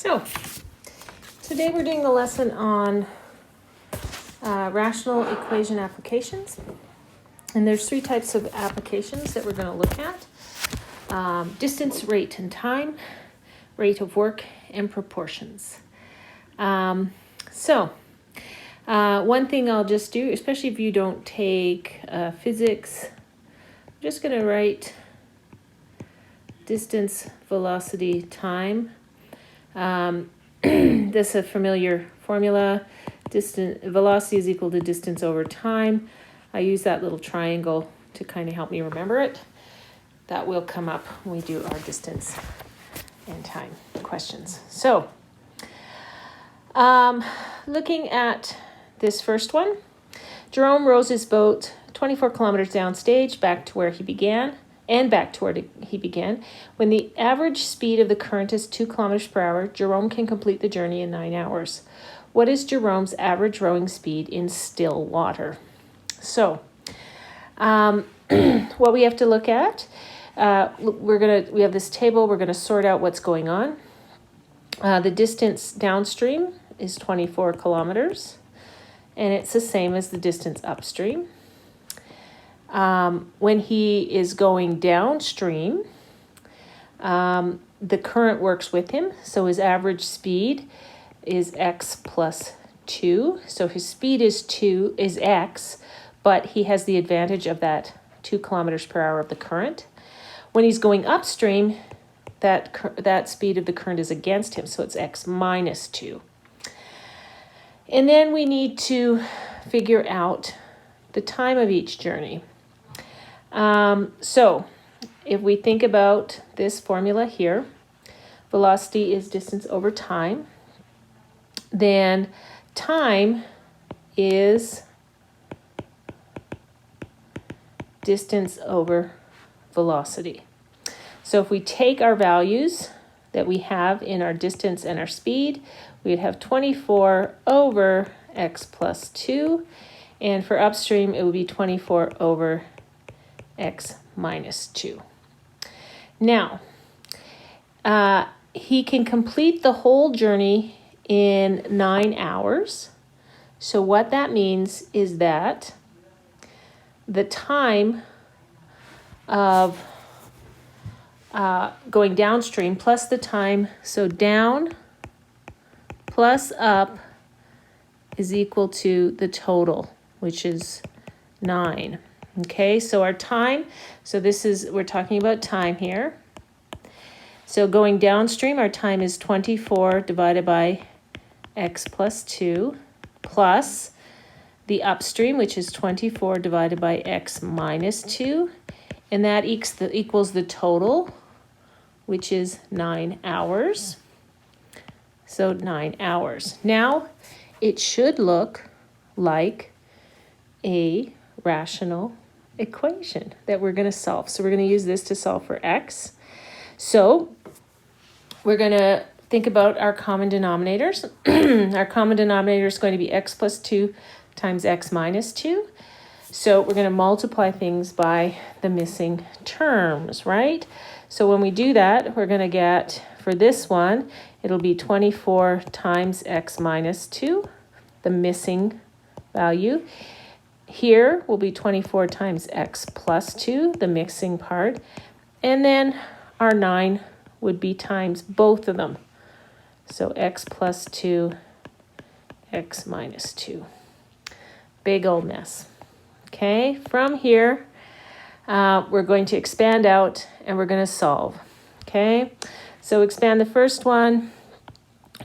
So, today we're doing a lesson on rational equation applications. And there's three types of applications that we're going to look at. Distance, rate, and time, rate of work, and proportions. One thing I'll just do, especially if you don't take physics, I'm just going to write distance, velocity, time. This is a familiar formula. Velocity is equal to distance over time. I use that little triangle to kind of help me remember it. That will come up when we do our distance and time questions. So, looking at this first one, Jerome rows his boat 24 kilometers downstage back to where he began. When the average speed of the current is 2 kilometers per hour, Jerome can complete the journey in 9 hours. What is Jerome's average rowing speed in still water? So, what we have to look at, we have this table, we're gonna sort out what's going on. The distance downstream is 24 kilometers, and it's the same as the distance upstream. When he is going downstream, the current works with him, so his average speed is x plus 2. So his speed is x, but he has the advantage of that 2 kilometers per hour of the current. When he's going upstream, that speed of the current is against him, so it's x minus 2. And then we need to figure out the time of each journey. So if we think about this formula here, velocity is distance over time, then time is distance over velocity. So if we take our values that we have in our distance and our speed, we'd have 24 over x plus 2, and for upstream it would be 24 over x minus 2. Now, he can complete the whole journey in 9 hours. So what that means is that the time of going downstream plus the time, so down plus up is equal to the total, which is 9. Okay, so our time, we're talking about time here. So going downstream, our time is 24 divided by x plus 2 plus the upstream, which is 24 divided by x minus 2. And that equals the total, which is 9 hours. So 9 hours. Now, it should look like a rational equation that we're going to solve. So we're going to use this to solve for x. So we're going to think about our common denominators. Our common denominator is going to be x plus 2 times x minus 2. So we're going to multiply things by the missing terms, right? So when we do that, we're going to get, for this one, it'll be 24 times x minus 2, the missing value. Here will be 24 times x plus 2, the mixing part. And then our 9 would be times both of them. So x plus 2, x minus 2. Big old mess. Okay, from here, we're going to expand out and we're going to solve. Okay, so expand the first one,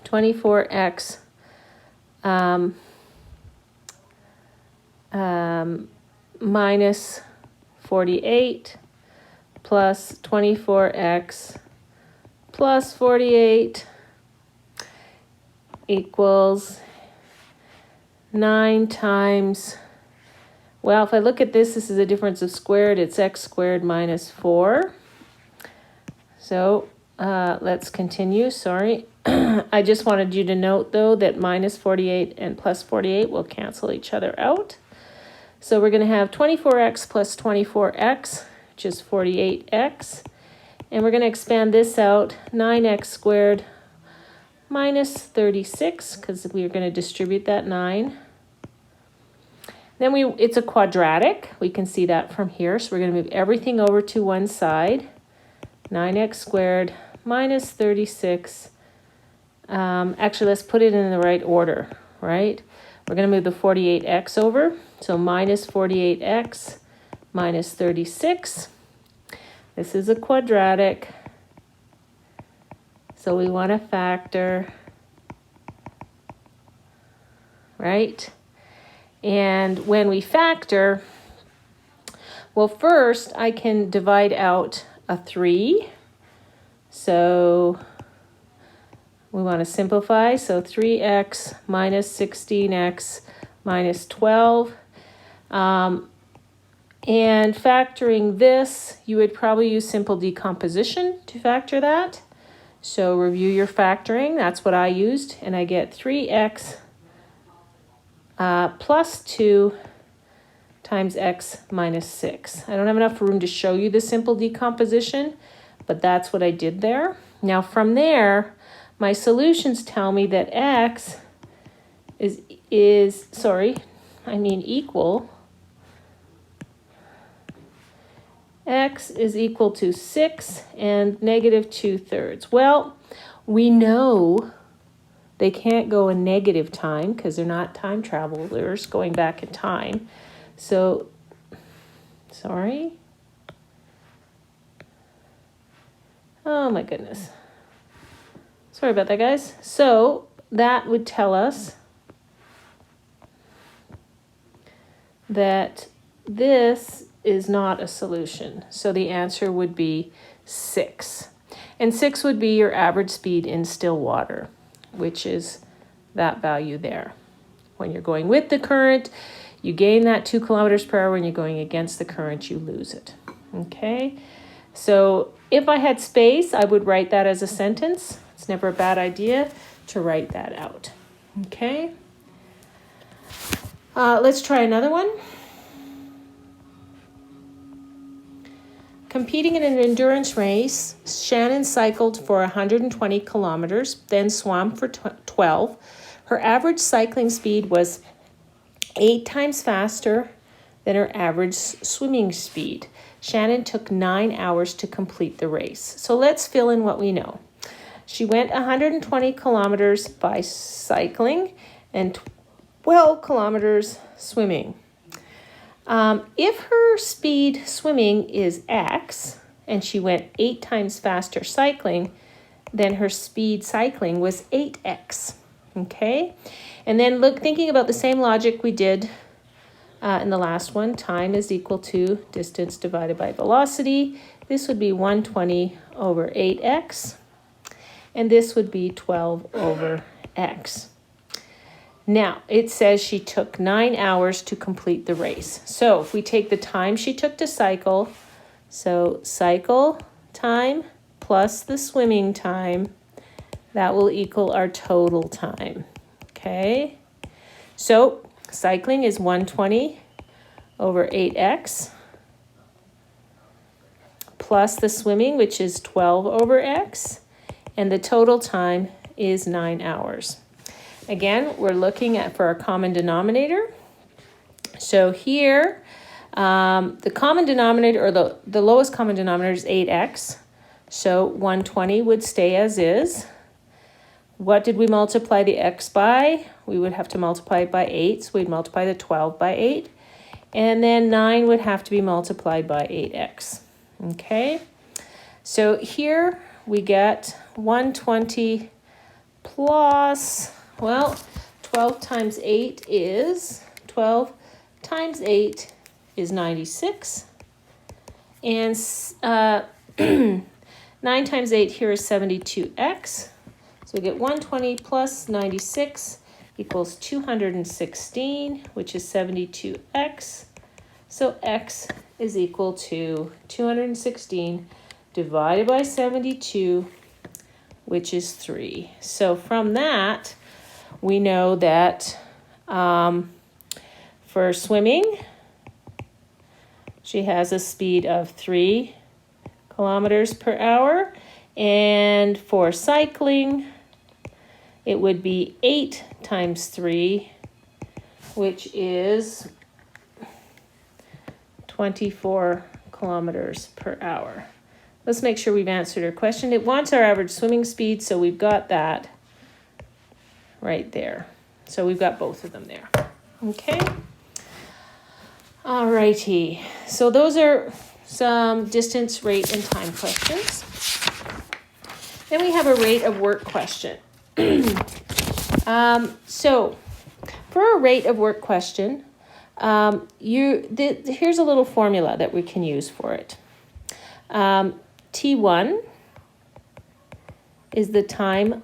24x minus 48 plus 24x plus 48 equals 9 times, well, if I look at this is a difference of squared, it's x squared minus 4. So let's continue, sorry. I just wanted you to note though that minus 48 and plus 48 will cancel each other out. So we're going to have 24x plus 24x, which is 48x. And we're going to expand this out, 9x squared minus 36, because we are going to distribute that 9. Then it's a quadratic. We can see that from here. So we're going to move everything over to one side. 9x squared minus 36. Actually, let's put it in the right order, right? We're going to move the 48x over. So minus 48x minus 36. This is a quadratic. So we want to factor, right? And when we factor, well, first I can divide out a 3. So we want to simplify. So 3x minus 16x minus 12. And factoring this, you would probably use simple decomposition to factor that. So review your factoring. That's what I used. And I get 3x plus 2 times x minus 6. I don't have enough room to show you the simple decomposition, but that's what I did there. Now from there, my solutions tell me that x equal. X is equal to 6 and negative 2/3. Well, we know they can't go in negative time because they're not time travelers going back in time. So, sorry. Oh my goodness. Sorry about that, guys. So that would tell us that this is not a solution. So the answer would be 6. And 6 would be your average speed in still water, which is that value there. When you're going with the current, you gain that 2 kilometers per hour. When you're going against the current, you lose it. Okay? So if I had space, I would write that as a sentence. It's never a bad idea to write that out. Okay? Let's try another one. Competing in an endurance race, Shannon cycled for 120 kilometers, then swam for 12. Her average cycling speed was 8 times faster than her average swimming speed. Shannon took 9 hours to complete the race. So let's fill in what we know. She went 120 kilometers by cycling and 12 kilometers swimming. If her speed swimming is x and she went 8 times faster cycling, then her speed cycling was 8x. Okay? And then thinking about the same logic we did in the last one, time is equal to distance divided by velocity. This would be 120 over 8x, and this would be 12 over x. Now, it says she took 9 hours to complete the race. So if we take the time she took to cycle, so cycle time plus the swimming time, that will equal our total time. Okay? So cycling is 120 over 8x plus the swimming, which is 12 over x, and the total time is 9 hours. Again, we're looking for a common denominator. So here, the common denominator, or the lowest common denominator is 8x. So 120 would stay as is. What did we multiply the x by? We would have to multiply it by 8, so we'd multiply the 12 by 8. And then 9 would have to be multiplied by 8x. Okay? So here we get 120 plus... Well, 12 times 8 is 96. And 9 times 8 here is 72x. So we get 120 plus 96 equals 216, which is 72x. So x is equal to 216 divided by 72, which is 3. So from that, we know that for swimming, she has a speed of 3 kilometers per hour. And for cycling, it would be 8 times 3, which is 24 kilometers per hour. Let's make sure we've answered our question. It wants our average swimming speed, so we've got that right there. So we've got both of them there. Okay. All righty. So those are some distance, rate, and time questions. Then we have a rate of work question. So for a rate of work question, here's a little formula that we can use for it. T1 is the time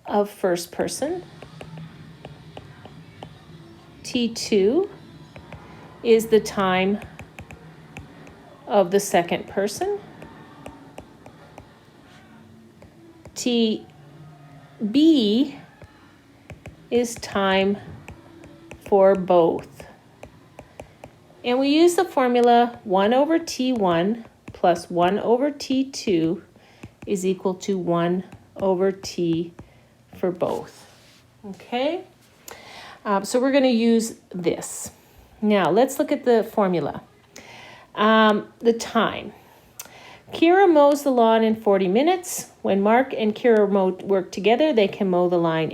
of first person. T2 is the time of the second person. TB is time for both. And we use the formula 1 over T1 plus 1 over T2 is equal to 1 over T for both. Okay? So we're going to use this. Now, let's look at the formula. The time. Kira mows the lawn in 40 minutes. When Mark and Kira work together, they can mow the lawn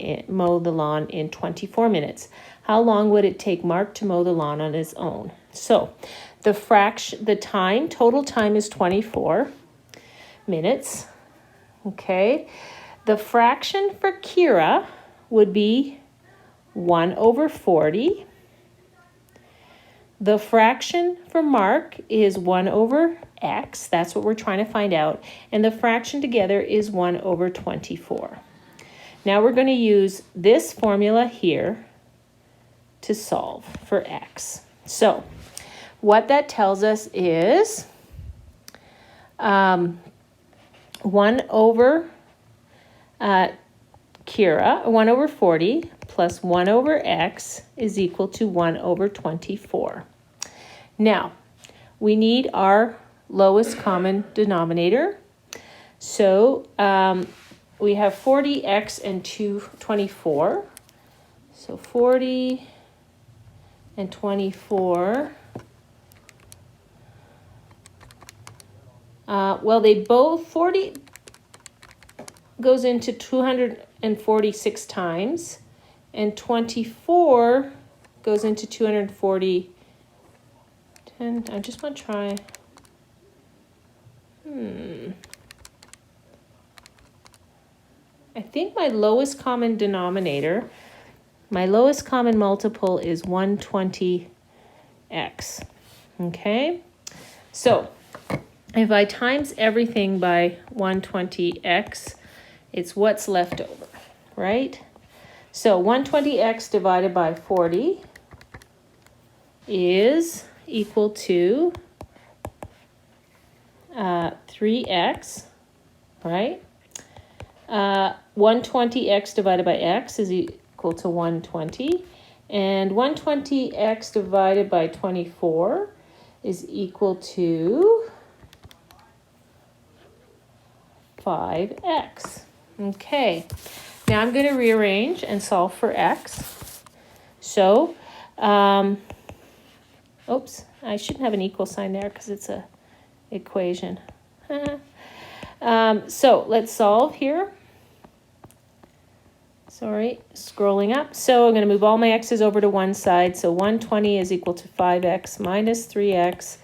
in 24 minutes. How long would it take Mark to mow the lawn on his own? So, total time is 24 minutes. Okay. The fraction for Kira would be 1 over 40. The fraction for Mark is 1 over x. That's what we're trying to find out. And the fraction together is 1 over 24. Now we're going to use this formula here to solve for x. So what that tells us is 1 over Kira, 1 over 40 plus 1 over x is equal to 1 over 24. Now, we need our lowest common denominator. So we have 40x and 24. So 40 and 24. Well, they both, 40 goes into 246 times, and 24 goes into 240. I just want to try. I think my lowest common denominator, my lowest common multiple is 120x. Okay? So, if I times everything by 120x, it's what's left over, right? So 120x divided by 40 is equal to 3x, right? 120x divided by x is equal to 120. And 120x divided by 24 is equal to 5x. Okay, now I'm going to rearrange and solve for x. So, oops, I shouldn't have an equal sign there because it's a equation. So let's solve here. Sorry, scrolling up. So I'm going to move all my x's over to one side. So 120 is equal to 5x minus 3x.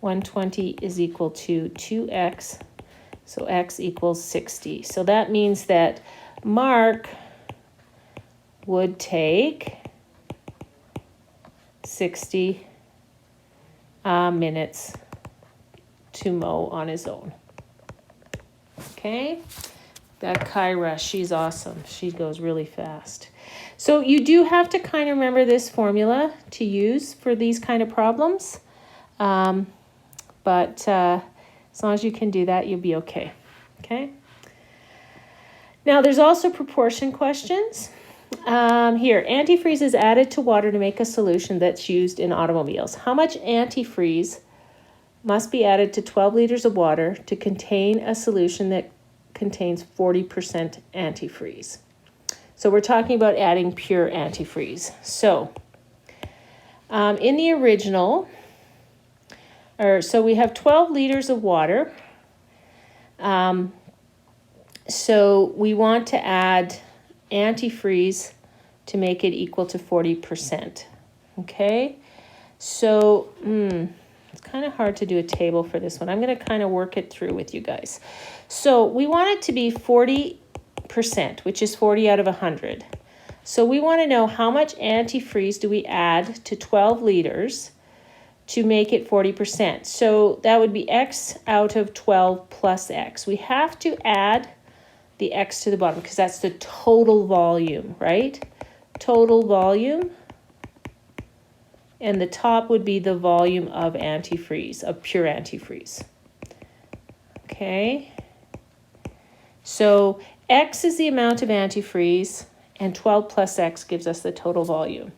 120 is equal to 2x. So x equals 60. So that means that Mark would take 60 minutes to mow on his own. Okay? That Kyra, she's awesome. She goes really fast. So you do have to kind of remember this formula to use for these kind of problems. But as long as you can do that, you'll be okay. Okay? Now, there's also proportion questions. Here, antifreeze is added to water to make a solution that's used in automobiles. How much antifreeze must be added to 12 liters of water to contain a solution that contains 40% antifreeze? So we're talking about adding pure antifreeze. So in the original, so we have 12 liters of water. So we want to add antifreeze to make it equal to 40%. Okay, so it's kind of hard to do a table for this one. I'm going to kind of work it through with you guys. So we want it to be 40%, which is 40 out of 100. So we want to know how much antifreeze do we add to 12 liters to make it 40%. So that would be X out of 12 plus X. We have to add the X to the bottom because that's the total volume, right? Total volume. And the top would be the volume of antifreeze, of pure antifreeze. Okay. So X is the amount of antifreeze, and 12 plus X gives us the total volume.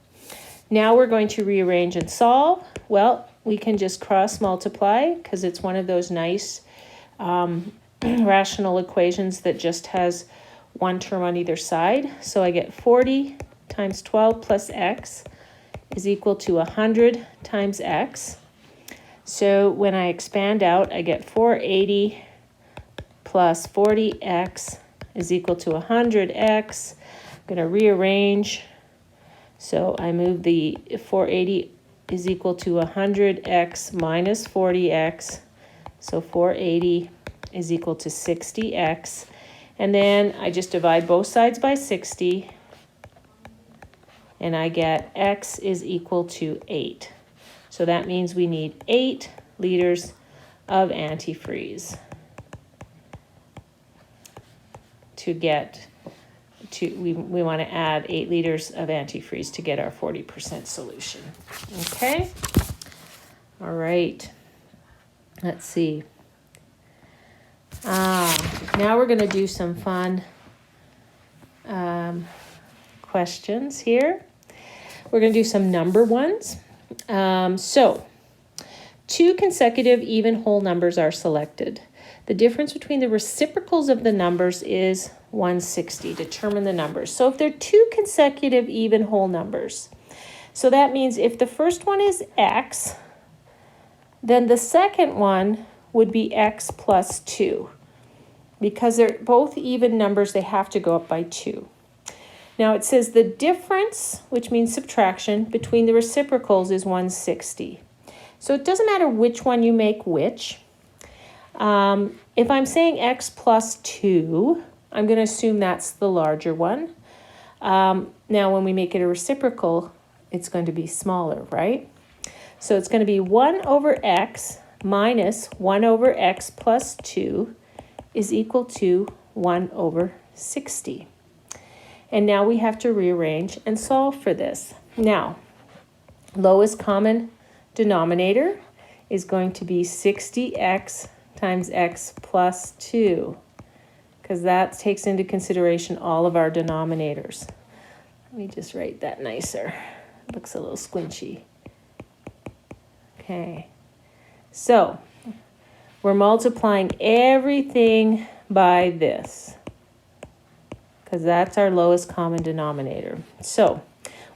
Now we're going to rearrange and solve. Well, we can just cross multiply because it's one of those nice rational equations that just has one term on either side. So I get 40 times 12 plus X is equal to 100 times X. So when I expand out, I get 480 plus 40X is equal to 100X. I'm going to rearrange. So I move the 480 is equal to 100X minus 40X. So 480 is equal to 60X. And then I just divide both sides by 60. And I get X is equal to 8. So that means we need 8 liters of antifreeze to get to, we want to add 8 liters of antifreeze to get our 40% solution. Okay. All right. Let's see. Now we're going to do some fun questions here. We're going to do some number ones. So 2 consecutive even whole numbers are selected. The difference between the reciprocals of the numbers is 160. Determine the numbers. So if they're 2 consecutive even whole numbers, so that means if the first one is X, then the second one would be X plus 2. Because they're both even numbers, they have to go up by 2. Now it says the difference, which means subtraction, between the reciprocals is 160. So it doesn't matter which one you make which. If I'm saying X plus 2, I'm going to assume that's the larger one. Now when we make it a reciprocal, it's going to be smaller, right? So it's going to be 1 over X minus 1 over X plus 2 is equal to 1 over 60. And now we have to rearrange and solve for this. Now, lowest common denominator is going to be 60x times x plus 2, because that takes into consideration all of our denominators. Let me just write that nicer. It looks a little squinchy. Okay, so we're multiplying everything by this, because that's our lowest common denominator. So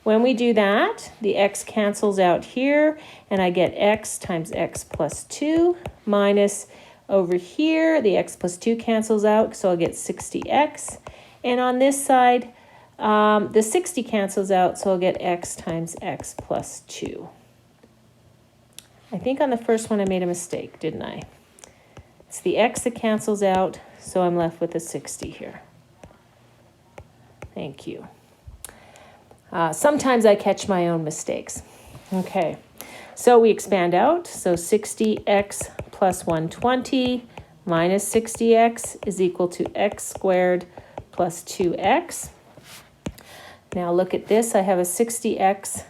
when we do that, the x cancels out here, and I get x times x plus 2 minus over here, the x plus 2 cancels out, so I'll get 60x. And on this side, the 60 cancels out, so I'll get x times x plus 2. I think on the first one I made a mistake, didn't I? It's the x that cancels out, so I'm left with a 60 here. Thank you. Sometimes I catch my own mistakes. Okay, so we expand out. So 60x plus 120 minus 60x is equal to x squared plus 2x. Now look at this. I have a 60x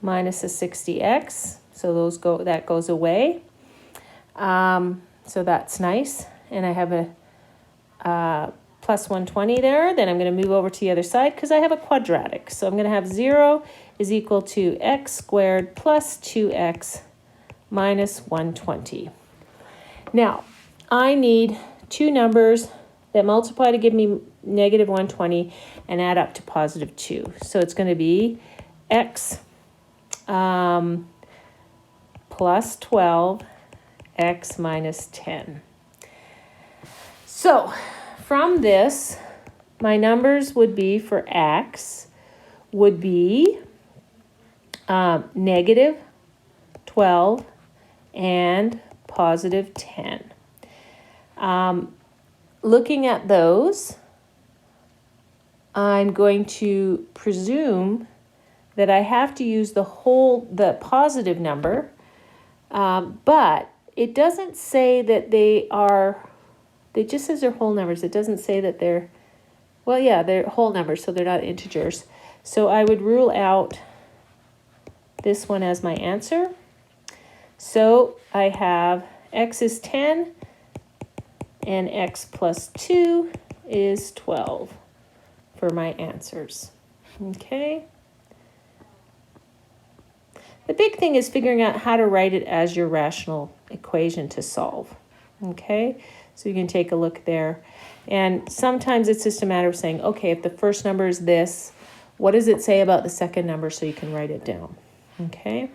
minus a 60x. So that goes away. So that's nice. And I have a plus 120 there. Then I'm going to move over to the other side because I have a quadratic. So I'm going to have 0 is equal to x squared plus 2x minus 120. Now, I need 2 numbers that multiply to give me negative 120 and add up to positive 2. So it's going to be x plus 12, x minus 10. So from this, my numbers would be for x would be negative 12 and positive 10. Looking at those, I'm going to presume that I have to use the positive number, but it doesn't say that it just says they're whole numbers. It doesn't say that they're whole numbers, so they're not integers. So I would rule out this one as my answer. So I have x is 10 and x plus 2 is 12 for my answers. Okay. The big thing is figuring out how to write it as your rational equation to solve. Okay, so you can take a look there. And sometimes it's just a matter of saying, okay, if the first number is this, what does it say about the second number, so you can write it down. Okay.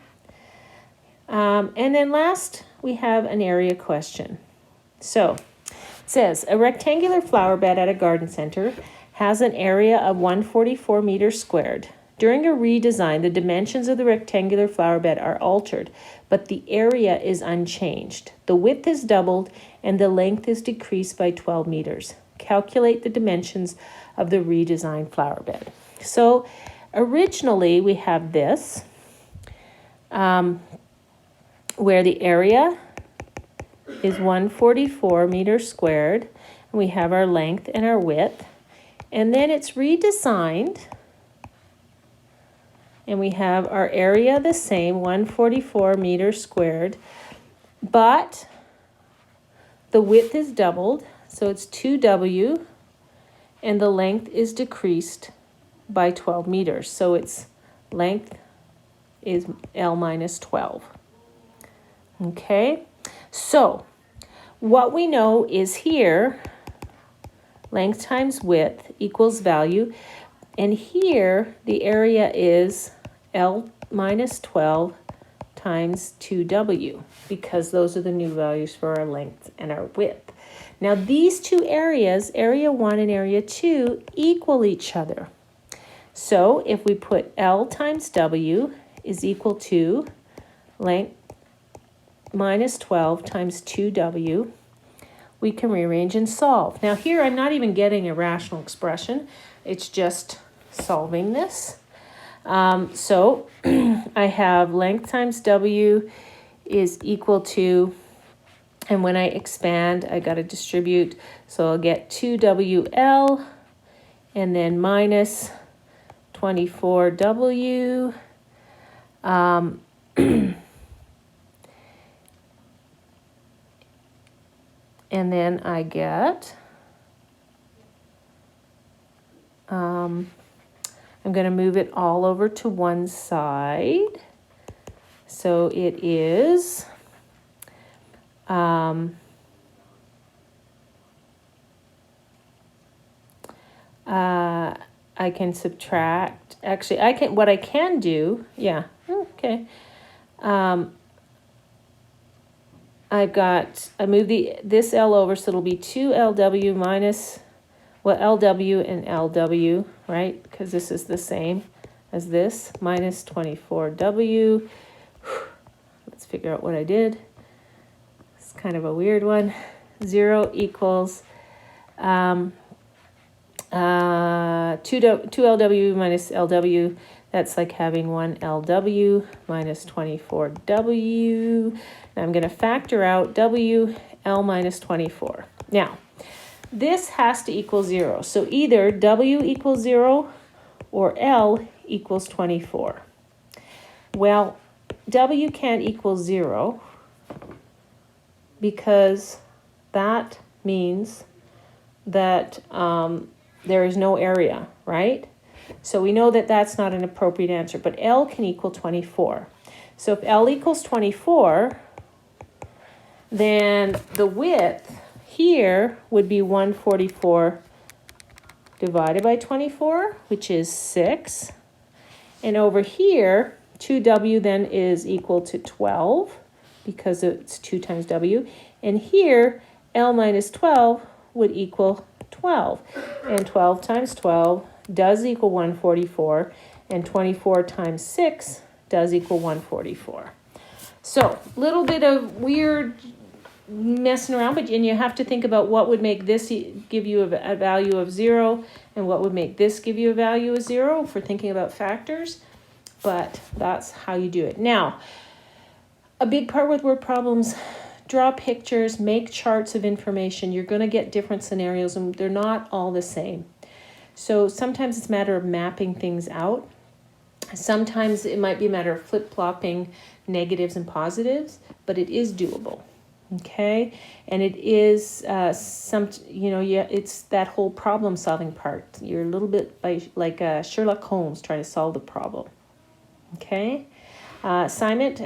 And then last, we have an area question. So it says, a rectangular flower bed at a garden center has an area of 144 meters squared. During a redesign, the dimensions of the rectangular flower bed are altered, but the area is unchanged. The width is doubled and the length is decreased by 12 meters. Calculate the dimensions of the redesigned flower bed. So originally we have this, where the area is 144 meters squared, and we have our length and our width, and then it's redesigned, and we have our area the same, 144 meters squared, but the width is doubled, so it's 2w, and the length is decreased by 12 meters, so its length is L minus 12. Okay, so what we know is here, length times width equals value, and here the area is L minus 12 times 2w, because those are the new values for our length and our width. Now these two areas, area 1 and area 2, equal each other. So if we put L times w is equal to length minus 12 times 2w, we can rearrange and solve. Now here I'm not even getting a rational expression, it's just solving this. So I have length times w is equal to, and when I expand, I got to distribute, so I'll get 2wl and then minus 24w. And then I get, I'm going to move it all over to one side. So it is, I can subtract, actually what I can do, yeah, okay. I move this L over, so it'll be 2LW minus, LW and LW, right? Because this is the same as this, minus 24W. Let's figure out what I did. It's kind of a weird one. 0 equals 2LW minus LW. That's like having 1LW minus 24W. And I'm going to factor out WL minus 24. Now, this has to equal 0. So either W equals 0 or L equals 24. Well, W can't equal 0 because that means that there is no area, right? So we know that that's not an appropriate answer, but L can equal 24. So if L equals 24, then the width here would be 144 divided by 24, which is 6. And over here, 2w then is equal to 12 because it's 2 times w. And here, L minus 12 would equal 12. And 12 times 12 does equal 144. And 24 times 6 does equal 144. So, little bit of weird messing around, but and you have to think about what would make this give you a value of 0 and what would make this give you a value of 0 for thinking about factors. But that's how you do it. Now, a big part with word problems, draw pictures, make charts of information. You're going to get different scenarios and they're not all the same. So sometimes it's a matter of mapping things out. Sometimes it might be a matter of flip-flopping negatives and positives, but it is doable. Okay, and it is it's that whole problem-solving part. You're a little bit like Sherlock Holmes trying to solve the problem. Okay, assignment.